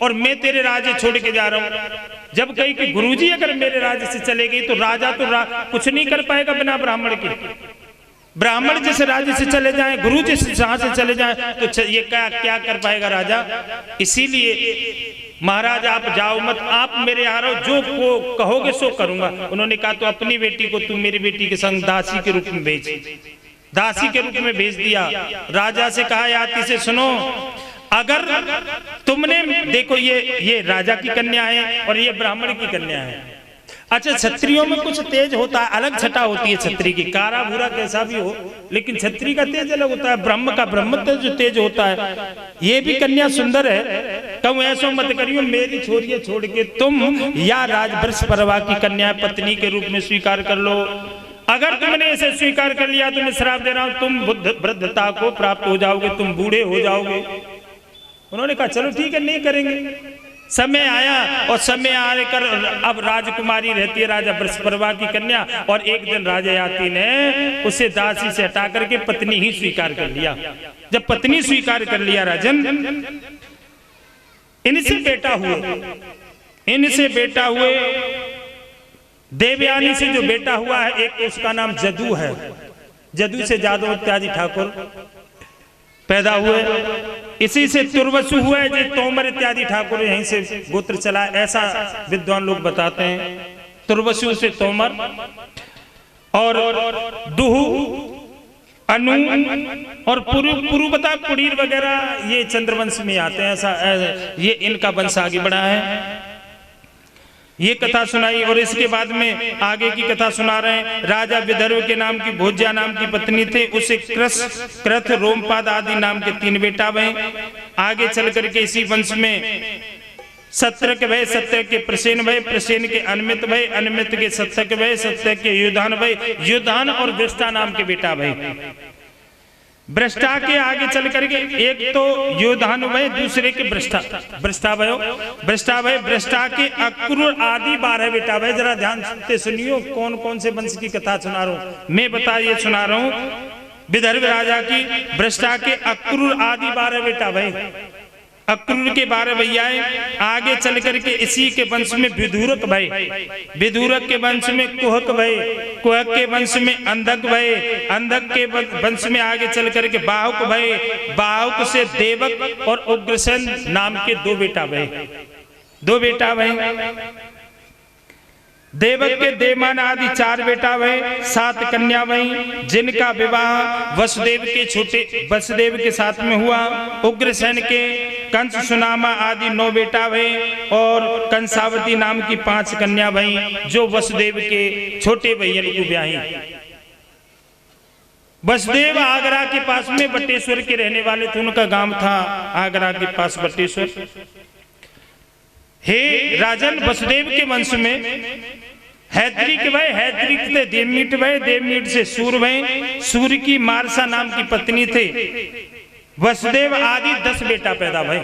और मैं तेरे राज्य छोड़ के जा रहा हूं। जब कही कि गुरुजी अगर मेरे राज्य से चले गई तो राजा तो कुछ नहीं कर पाएगा बिना ब्राह्मण के। ब्राह्मण जिस राज्य से चले जाएं, गुरु जिस जहां से चले जाएं, तो ये क्या कर पाएगा राजा। इसीलिए महाराज आप जाओ मत, आप मेरे यहाँ रहो, जो को कहोगे सो करूंगा। उन्होंने कहा तो अपनी बेटी को तू मेरी बेटी के संग दासी के रूप में भेज। दासी के रूप में भेज दिया। राजा से कहा याति से सुनो, अगर तुमने देखो ये राजा की कन्या है और ये ब्राह्मण की कन्या है। अच्छा, क्षत्रियों में कुछ तेज होता है, अलग छटा होती है क्षत्रिय की, कारा भूरा कैसा भी हो, लेकिन क्षत्रिय का तेज अलग होता है। ब्रह्म का ब्रह्मत्व जो तेज होता है। ये भी कन्या सुंदर है। कहूं ऐसा मत करियो, मेरी छोरी छोड़ के तुम या राज बृहस्पति की कन्या पत्नी के रूप में स्वीकार कर लो। अगर तुमने इसे स्वीकार कर लिया तो मैं श्राप दे रहा हूं, तुम वृद्धता को प्राप्त हो जाओगे, तुम बूढ़े हो जाओगे। उन्होंने कहा चलो ठीक है, नहीं करेंगे। समय आया और समय आने कर अब राजकुमारी रहती है राजा बृहस्पति की कन्या, और एक दिन राजा याति ने उसे दासी से हटा करके पत्नी ही स्वीकार कर लिया। जब पत्नी स्वीकार कर लिया राजन, इनसे बेटा हुए देवयानी से जो बेटा हुआ है, एक उसका नाम जदू है। जदू से जादव इत्यादि ठाकुर पैदा हुए। इसी से तुर्वसु हुआ है, जो तोमर इत्यादि ठाकुर यहीं से गोत्र चला, ऐसा विद्वान लोग बताते हैं। तुर्वसु से तोमर और दुहु, अनु और पुरु बता कुड़ीर वगैरह ये चंद्रवंश में आते हैं। ऐसा ये इनका वंश आगे बढ़ा है। ये कथा सुनाई और इसके बाद में आगे की कथा सुना रहे हैं। राजा विदर्भ के नाम की भोज्या नाम की पत्नी थे, उसे कृथ, रोमपाद आदि नाम के 3 बेटा भय। आगे चल करके इसी वंश में सत्रक भय, सत्रक के प्रसेन भय, प्रसेन के अनमित भय, अनमित के सत्यक भय, सत्यक के युधान भय, युधान और वृष्टा नाम के बेटा भय। भ्रष्टा के आगे चल करके एक तो योधान भय, दूसरे के भ्रष्टा के अक्रूर आदि 12 बेटा भय। जरा ध्यान से सुनियो, कौन कौन से वंश की कथा सुना रहा हूं मैं, बताइए सुना रहा हूं। विदर्भ राजा की भ्रष्टा के अक्रूर आदि 12 बेटा भय। अक्रूर के 12 भैयाए। आगे चल करके इसी के वंश में विदूरक भय, विदूरक के वंश में कुहक भय, कुहक के वंश में अंधक भय, अंधक के वंश में आगे चल करके बाहुक भय, बाहुक से देवक और उग्रसेन नाम के 2 बेटा भय, 2 बेटा भय। देवक के देवमान आदि 4 बेटा भय, 7 कन्या भय, जिनका विवाह वसुदेव के साथ में हुआ। उग्रसेन के कंस, सुनामा आदि 9 बेटा भय और कंसावती नाम की 5 कन्या भय, जो वसुदेव के छोटे भैया को ब्याही। वसुदेव आगरा के पास में बटेश्वर के रहने वाले थे, उनका गांव था आगरा के पास बटेश्वर। हे राजन, वसुदेव के वंश में हैद्रिक भय, हैद्रिक से देवमीट भय, देवमीट से सूर भय। सूर की मारसा नाम की पत्नी थे, वसुदेव आदि 10 बेटा पैदा भय।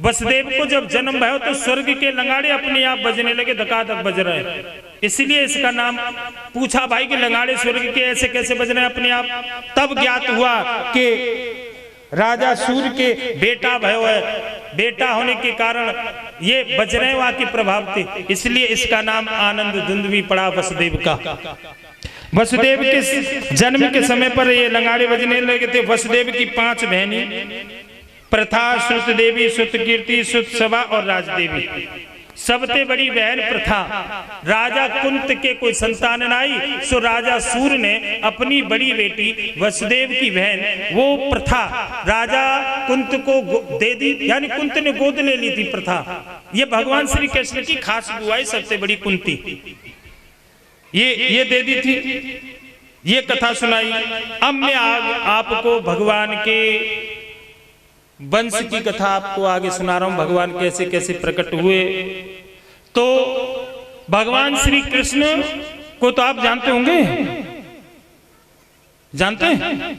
वसुदेव को जब जन्म भयो तो स्वर्ग के लंगाड़े अपने आप बजने लगे, धकाधक बज रहे। इसलिए इसका नाम पूछा भाई कि लंगाड़े स्वर्ग के ऐसे कैसे बज रहे हैं अपने आप। तब ज्ञात हुआ कि राजा सूर्य के बेटा भयो है, बेटा होने के कारण ये बजरैवा के प्रभाव थे, इसलिए इसका नाम आनंद धुंध भी पड़ा वसुदेव का। वसुदेव के जन्म के समय पर ये लंगाड़े बजने लगे थे। वसुदेव की 5 बहनी प्रथा, श्रुत देवी, श्रुत कीर्ति, श्रुत सभा और राजदेवी। सबसे बड़ी बहन प्रथा। राजा कुंत के कोई संतान न आई, सो राजा सूर्य ने अपनी बड़ी बेटी वसुदेव की बहन वो प्रथा राजा कुंत को दे दी, यानी कुंत ने गोद ले ली थी प्रथा। ये भगवान श्री कृष्ण की खास बुआई सबसे बड़ी कुंती, ये दे दी थी। ये कथा सुनाई। अब मैं आपको भगवान के वंश की कथा आपको आगे सुना रहा हूं, भगवान कैसे कैसे प्रकट हुए। तो भगवान श्री कृष्ण को तो आप जानते होंगे, जानते हैं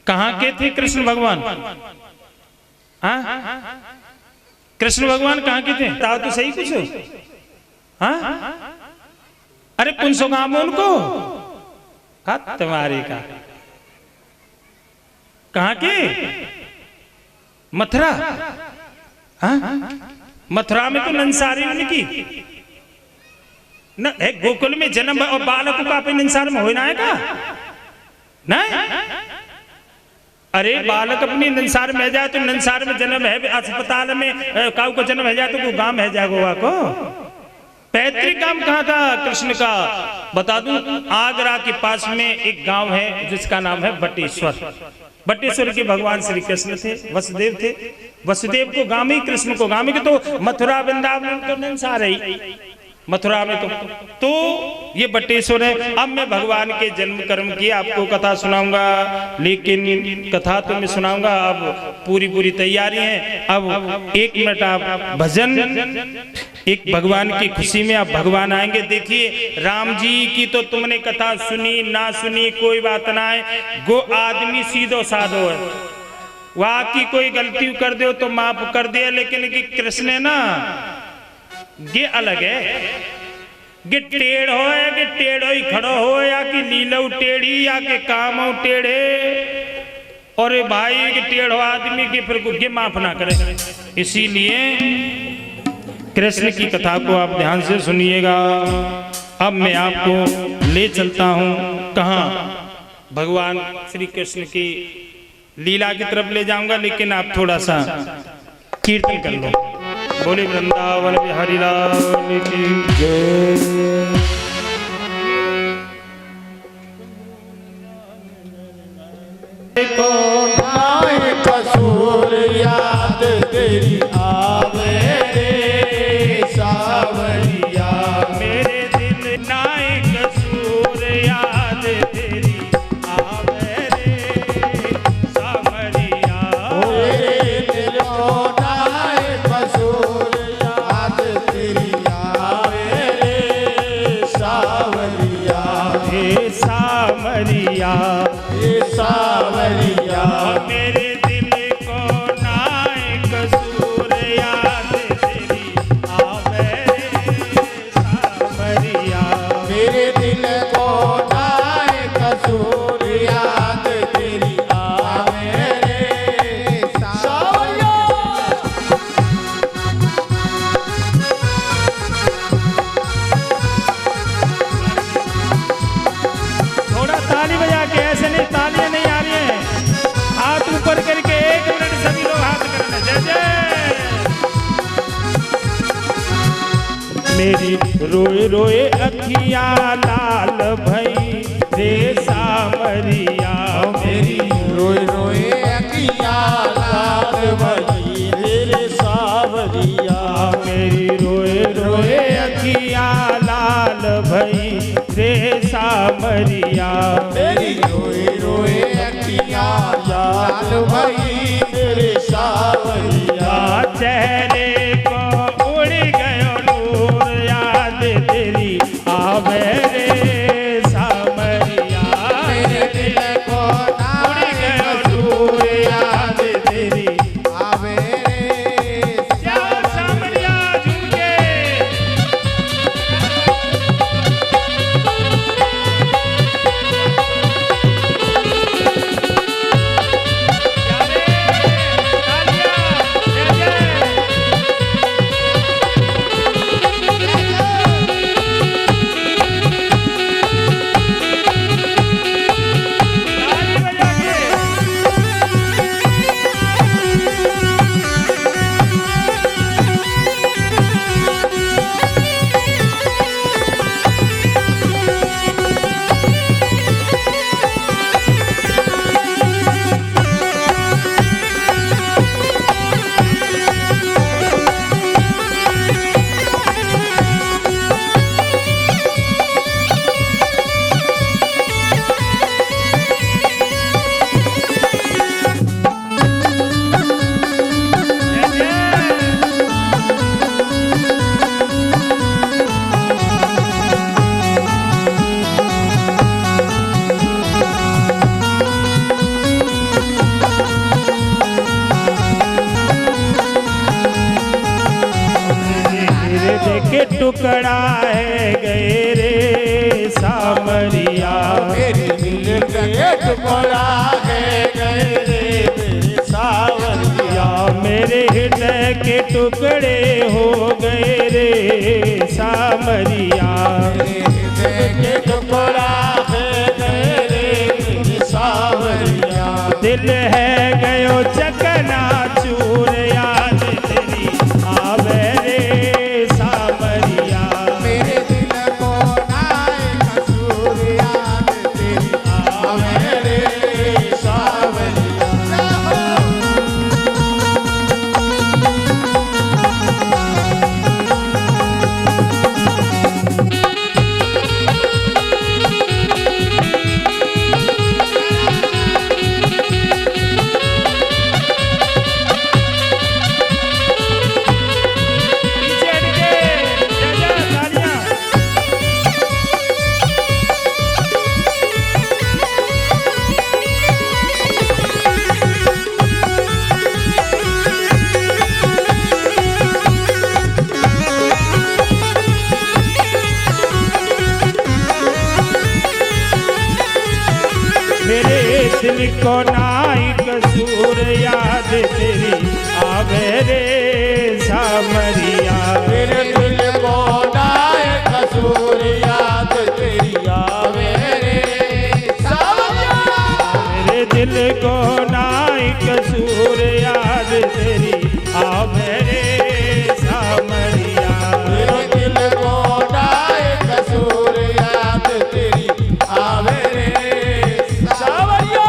कहां के थे कृष्ण भगवान? हाँ, कृष्ण भगवान कहां के थे? बताओ तो सही कुछ। हाँ, अरे पुंसो गांव में उनको तुम्हारे का कहां के? मथुरा। हाँ, मथुरा में तो नंसारी उनकी न है। गोकुल में जन्म और बालक का अपने नंसार में होना है का? नहीं, अरे बालक अपनी नंसार में जाए तो नंसार में जन्म है, अस्पताल में काऊ का जन्म है जाए तो गांव है जाए गोवा को। पैतृक गांव कहाँ था कृष्ण का? बता दूं, आगरा के पास में एक गांव है जिसका नाम है बटेश्वर। बटेश्वर के भगवान श्री कृष्ण थे, वसुदेव थे। वसुदेव को गामी, कृष्ण को गामी के तो मथुरा वृंदावन तो नंसार है मथुरा में तो ये बटेश्वर है। अब मैं भगवान के जन्म कर्म की आपको कथा सुनाऊंगा, लेकिन कथा तो मैं सुनाऊंगा, अब पूरी तैयारी है। अब 1 मिनट आप भजन, एक भगवान की खुशी में आप भगवान आएंगे। देखिए राम जी की तो तुमने कथा सुनी ना सुनी कोई बात ना है, गो आदमी सीधो साधो है, वहां की कोई गलती कर दो तो माफ कर दिया, लेकिन कि कृष्ण ना ये अलग है। गे टेढ़ हो या कि टेढ़ो ही खड़ो हो, या कि लीलो टेढ़ी या कि काम टेढ़े, और भाई के टेढ़ो आदमी के फिर को माफ ना करे। इसीलिए कृष्ण की कथा को आप ध्यान से सुनिएगा। अब मैं आपको ले चलता हूं कहां? भगवान श्री कृष्ण की लीला की तरफ ले जाऊंगा, लेकिन आप थोड़ा सा कीर्तन कर लो। बोले वृंदावन बिहारी लाल की जय। को नाय कसूर याद तेरी आवे रे सावरिया, मेरे दिल नाय कसूर याद तेरी आवे रे सावरिया। मेरे दिल को नाय कसूर याद तेरी आवे रे सावरिया, हे सावरिया, सावरिया। मेरे दिल को नाय कसूर याद तेरी आवे सावरिया, मेरे दिल को नाय कसूर याद तेरी आवे रे सावरिया। थोड़ा ताली बजा के, ऐसे नहीं तालियां नहीं आ रही हैं, हाथ ऊपर करके 1 मिनट सभी लोग हाथ करना। जय जय। मेरी रोए रोए अखिया लाल भई रे सावरिया, मेरी रोए रोए अखिया लाल भई रे सावरिया, मेरी रोए रोए अखिया लाल भई रे सावरिया, मेरी रोए रोए अखिया लाल भई रे सावरिया। चेहरे को उड़ गयो नूर याद तेरी आवे रे सावरिया, मेरे दिल को नाय कसूर टुकड़ा है गए रे सामरिया। मेरे दिल के टुकड़ा है गए रे सावरिया। मेरे हृदय के टुकड़े हो गए रे सामरिया। मेरे हृदय के टुकड़ा है गए रे सावरिया। दिल है गयो चकना चूर याद तेरी आवे रे सामरिया। मेरे दिल को नाए कसूर याद तेरी आवे रे सावरिया। दिल को नाई कसूर याद तेरी आवे रे सामरिया। मेरे दिल को नाए कसूर याद तेरी आवे रे सावरिया। मेरे दिल को नाई कसूर याद तेरी आवे रे सामरिया। मेरे दिल को नाए कसूर याद तेरी आवे रे सावरिया।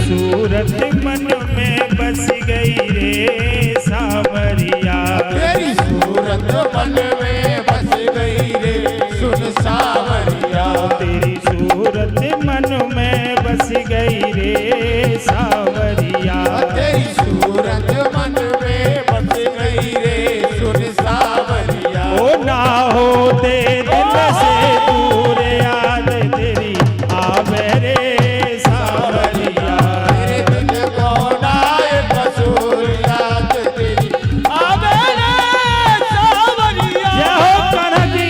सूरत मन में बस गई रे सावरिया। तेरी सूरत मन में बस गई रे सुन सावरिया। तेरी सूरत मन में बस गई रे सावरिया। तेरी सूरत मन में बस गई रे सुन सावरिया। ओ ना होते दिल से दूर याद तेरी आवे रे सावरिया। मेरे दिल को नाए कसूर याद तेरी आवे रे सावरिया। जय हो कान्हा जी।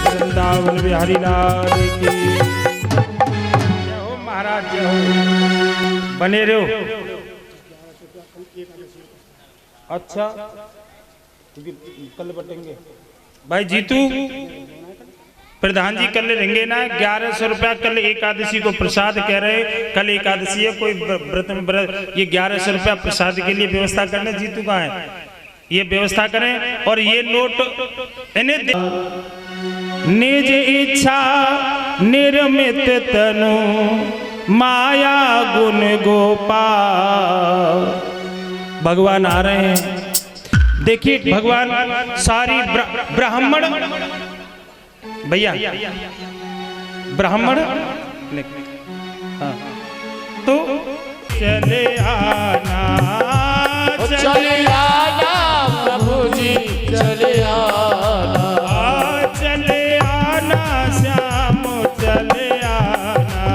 वृंदावन बिहारी लाल की जय हो महाराज, जय हो। बने रहो। अच्छा कल बटेंगे भाई जीतू प्रधान जी, कल रहेंगे ना 1100 रुपया। कल एकादशी को प्रसाद कह रहे, कल एकादशी है, कोई व्रत ये 1100 रुपया प्रसाद के लिए व्यवस्था करने। जीतू कहाँ है, ये व्यवस्था करें। और ये नोट इन्हें निज इच्छा निर्मित तनु माया गुण गोपाल। भगवान आ रहे हैं। देखिए भगवान सारी ब्राह्मण भैया ब्राह्मण हाँ, तो चले आना चले आना प्रभु जी चले आना चले आना श्याम चले आना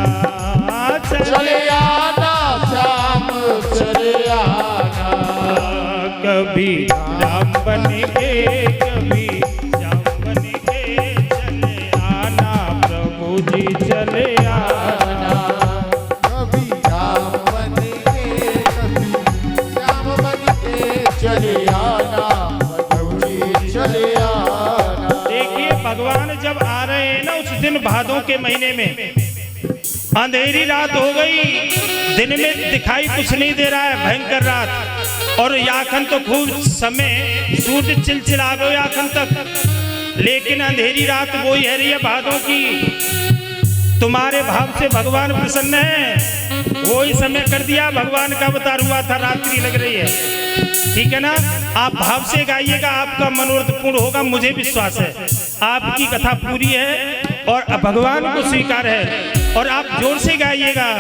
चले आना श्याम चले आना कभी राम बन के कभी श्याम बन के चले आना प्रभु जी चले आना कभी राम बन के कभी श्याम बन के चले आना प्रभु जी चले आना। देखिए भगवान जब आ रहे हैं ना उस दिन भादों के महीने में अंधेरी रात हो गई, दिन में दिखाई कुछ नहीं दे रहा है, भयंकर रात, और याखन तो खूब समय सूर्य चिलचिला गए याखन तक, लेकिन अंधेरी रात वो ही है रही है भादों की। तुम्हारे भाव से भगवान प्रसन्न है, वो ही समय कर दिया, भगवान का अवतार हुआ था, रात्रि लग रही है, ठीक है ना। आप भाव से गाइएगा, आपका मनोरथ पूर्ण होगा, मुझे विश्वास है। आपकी कथा पूरी है और भगवान को स्वीकार है, और आप जोर से गाइएगा,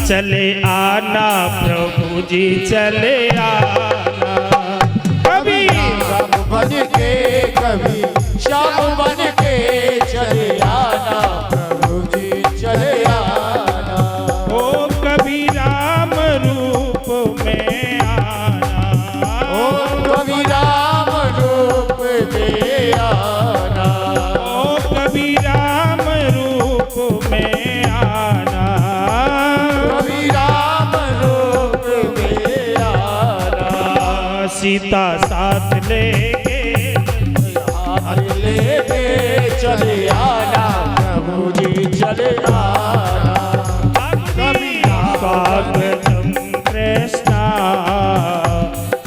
चले आना प्रभु जी चले आना कभी राम बन के कभी श्याम बन के चले आना प्रभु जी चले आना ओ कभी राम रूप में आना ओ कभी राम रूप में आना ओ कभी राम रूप में आना कभी राम रूप में आना सीता साथ लेके हाथ लेके चले आना प्रभु जी चले आना स्वागतम कृष्णा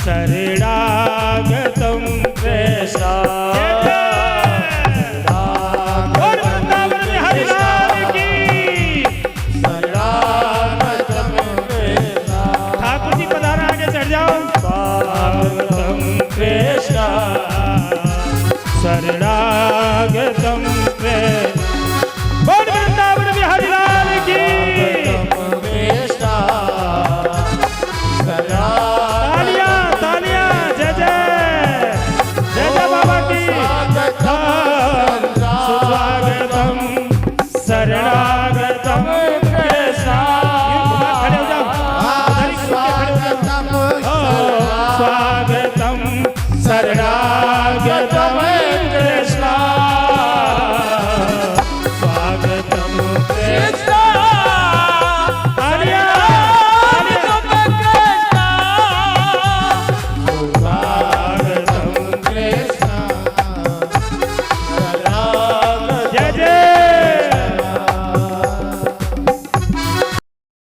शरणागतम कृष्णा और वृंदावन में हरिलाल की ठाकुर जी पधारा, आगे चढ़ जाओ। स्वागतम कृष्णा शरणागतम